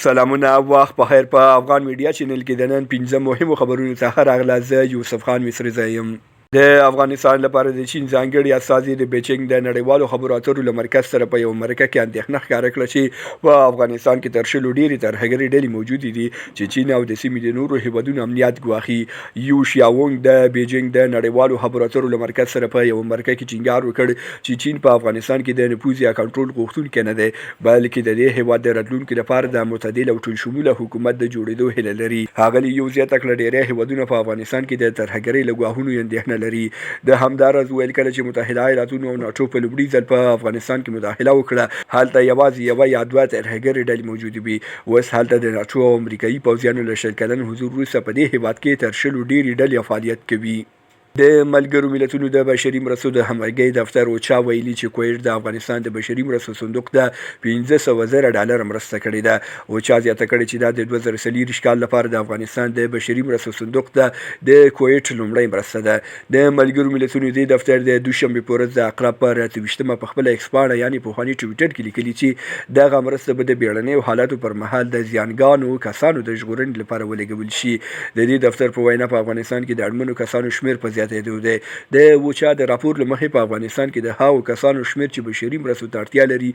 سلامونه وخت په خیر. په افغان میډیا چینل کې د نن 15 مهمو خبرونو څخه راغله. زه یوسف خان مصری زایم. د افغانستان لپاره د چین ځانګړي استازي د بیجینګ د نړیوالو خبرو اترو له مرکز سره په یو مرکه کې اندېښنه ښکاره کړه چې په افغانستان کې تر شلو ډېرې ترهګرې ډلې موجودې دي چې چین او د سیمې د نورو هیوادونو امنیت ګواښي. یو شیاونګ د بیجینګ د نړیوالو خبرو اترو له مرکز سره په یو مرکه کې ټینګار وکړ چې چین په افغانستان کې د نفوذ یا کنټرول غوښتونکی نه دی، بلکې د دې هیواد د راتلونکي لپاره د معتدل او ټول شموله حکومت د جوړېدو هیله لري. هغه یو زیاته کړه ډېری هیوادونه په افغانستان کې د ترهګرۍ له ګواښونو اندېښنه لري. د همدارز ویل کله چې متحده ایالاتونو او ناټو په لومړي ځل په افغانستان کې مداخله وکړه، هلته یوازې یوه یا دوه ترهګرې ډلې موجودې وي. اوس هلته د ناټو او امریکایي پوځیانو له 100 کلن حضور وروسته په دې هیواد کې تر شلو ډېرې ډلې فعالیت کوي. د ملګرو ملتونو د بشري مرستو د همغږۍ دفتر اوچا ویلي چې کویټ د افغانستان د بشري مرستو صندوق د 500,000 ډالر مرسته کړې ده. اوچا زیاته کړې چې دا د 2024 کال لپاره د افغانستان د بشري مرستو صندوق د کویټ لومړۍ مرسته ده. د ملګرو ملتونو د دفتر د دوشنبه په ورځ د عقرب په 28مه په خپل ایکس پاڼه یعنی پوهاني ټویټر کې لیکلي چې دغه مرسته به د بیړنیو حالاتو پر مهال د زیانګانو کسانو د ژغورنې لپاره ولګول شي. د دې دفتر په وینا په افغانستان کې د اړمنو کسانو شمیر په زیاتېدو دی. د اوچا د راپور له مخې په افغانستان کې د هغو کسانو شمیر چې بشري مرستو ته اړتیا لري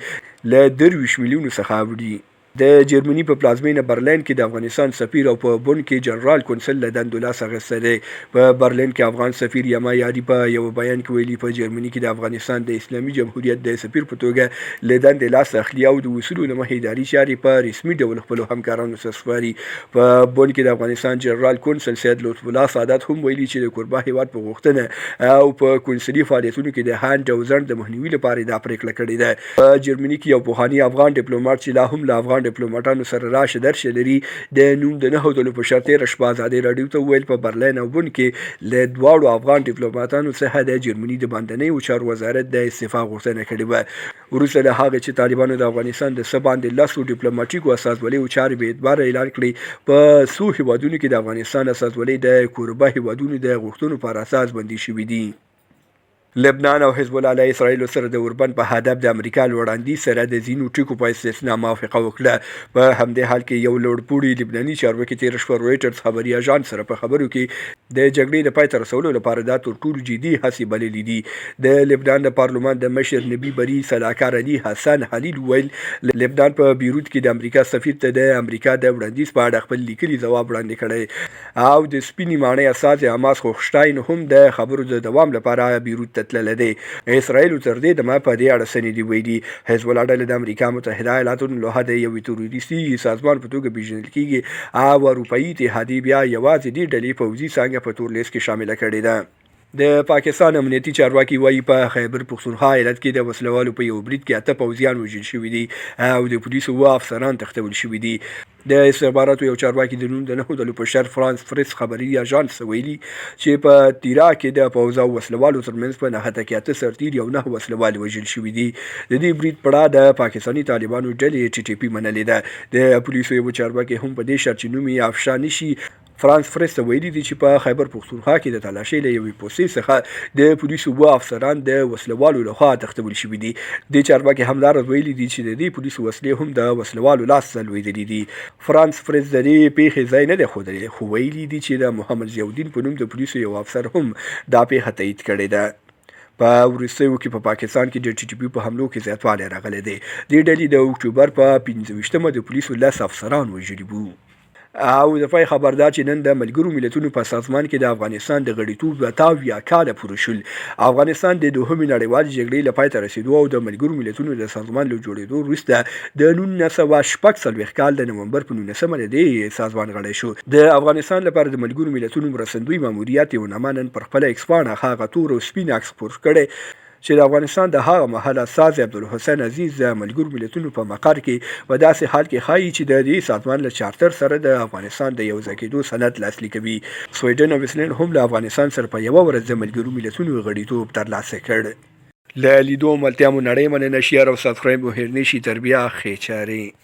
له 23 میلیونو څخه اوړي. د جرمني په پلازمینه برلین کې د افغانستان سفیر او په بون کې جنرال کونسل له دندو لاس اخیستی دی. په برلین کې افغان سفیر یما یاري په یو بیان کې ویلي په جرمني کې د افغانستان د اسلامي جمهوریت د سفیر په توګه له دندې لاس اخلي او د اصولو له مخې اداري چارې په رسمي ډول خپلو همکارانو سره سپاري. په بون کې د افغانستان جنرال کونسل سید لطف الله سعادت هم ویلي چې د کوربه هیواد په غوښتنه او په کونسلي فعالیتونو کې د هاند او ځنډ د مخنیوي لپاره دا پریکړه کړې ده. په جرمني کې یو پوهاني افغان ډیپلوماټ چې لا هم له افغان ډیپلوماټانو سره راشه درشه لري د نوم د 9 ډلو په شرط تېره شپه ازادي راډیو ته وویل په برلین او بون کې له دواړو افغان ډیپلوماټانو څخه د جرمني د باندنیو چارو وزارت د استعفا غوښتنه کړې وه. وروسته له هغه چې طالبانو د افغانستان د څه باندې 10 ډیپلوماټیکو استازولیو چارې بې اعتباره اعلان کړې، په څو هیوادونو کې د افغانستان استازولۍ د کوربه هیوادونو د غوښتنو پر اساس بندي شوي دي. لبنان او حزب الله له اسرائیل سره د اوربند په هدف د امریکا وړاندیز سره د ځینو ټکو په استثنا موافقه وکړه. په همدې حال کې یو لوړپوړي لبناني چارواکي تېره شپه رویټرز خبري اژانس سره په خبرو کې د جګړې د پای ته رسولو لپاره دا تر ټولو جدي هڅې بللې دي. د لبنان د پارلمان د مشر نبي بري سلاکار علي حسن خلیل ویل لبنان په بیروت کې د امریکا سفیر ته د امریکا د وړاندیز په اړه خپل لیکلي ځواب وړاندې کړی او د سپینې ماڼۍ استازي حماس خوښشتاین هم د خبرو د دوام لپاره بیروت تللی دی. اسرائیل تر دې دمه په دې اړه څه نه دي ویلي. حزب الله ډله د امریکا متحده ایالاتو له خوا د یوې تروریستي سازمان په توګه پیژندل کیږي او اروپایي اتحادیې بیا یوازې دې ډلې پوځي څانګه په تور لیست کې شامله کړې ده. د پاکستان امنیتي چارواکي وایي په خیبر پختونخوا ایالت کې د وسلوالو په یو برید کې 8 پوځیان وژل شوي دي او د پولیسو 7 افسران تښتول شوي دي. د استخباراتو یو چارواکي د نوم د 9 ډلو په شر فرانس پریس خبري اژانس ویلي چې په تیرا کې د پوځ او وسلوالو ترمنځ په نښته کې 8 سرتیر او 9 وسلوال وژل شوي دي. د دې برید پړه د پاکستاني طالبانو ډلې ټي ټي پی منلې ده. د پولیسو یو چارواکي هم په دې شرط چې نوم یې افشا نشي فرانس پریس ته ویلي دي چې په خیبر پختونخوا کې د تلاشۍ له یوې پوستې څخه د پولیسو 2 افسران د وسلوالو لخوا تښتول شوي دي. د چارواکي همدارس ویلي دي چې د دې پولیسو وسلې هم د وسلوالو لاس ته لوېدلې دي. فرانس پریس د دې پیښې ځای نه دی ښودلی، خو ویلي دي چې د محمد ضیاءالدین په نوم د پولیسو یو افسر هم دا پیښه تایید کړې ده. په وروستیو کې په پاکستان کې د ټي ټي پی په حملو کې زیاتوالی راغلی دی. دې ډلې د اکتوبر په 25مه د پولیسو 10 افسران وژلي وو. او د پای خبردار چې نن د ملګرو ملتونو په سازمان کې د افغانستان د غړیتوب 28 کاله پوره شول. افغانستان د دوهمې نړیوالې جګړې له پای ته رسېدو او د ملګرو ملتونو د سازمان له جوړېدو وروسته د 1946 کال د نومبر په 19مه د دې سازمان غړی شو. د افغانستان لپاره د ملګرو ملتونو مرستندوی ماموریت یو نامه نن پر خپله ایکس پاڼه هغه تور او سپین عکس خپور کړی چې د افغانستان د هغه مهال استازي عبدالحسین عزیز د ملګرو ملتونو په مقر کې په داسې حال کې ښایي چې د دې سازمان له چارتر سره د افغانستان د یوځای کېدو سند لاسلیک کوي. سویډن او ویسلند هم له افغانستان سره په یوه ورځ د ملګرو ملتونو غړیتوب ترلاسه کړ. له لیدو ملتیا مو نړۍ مننه. شیر او سبسکرایب مو هېر نشي. تر بیا ښې چارې.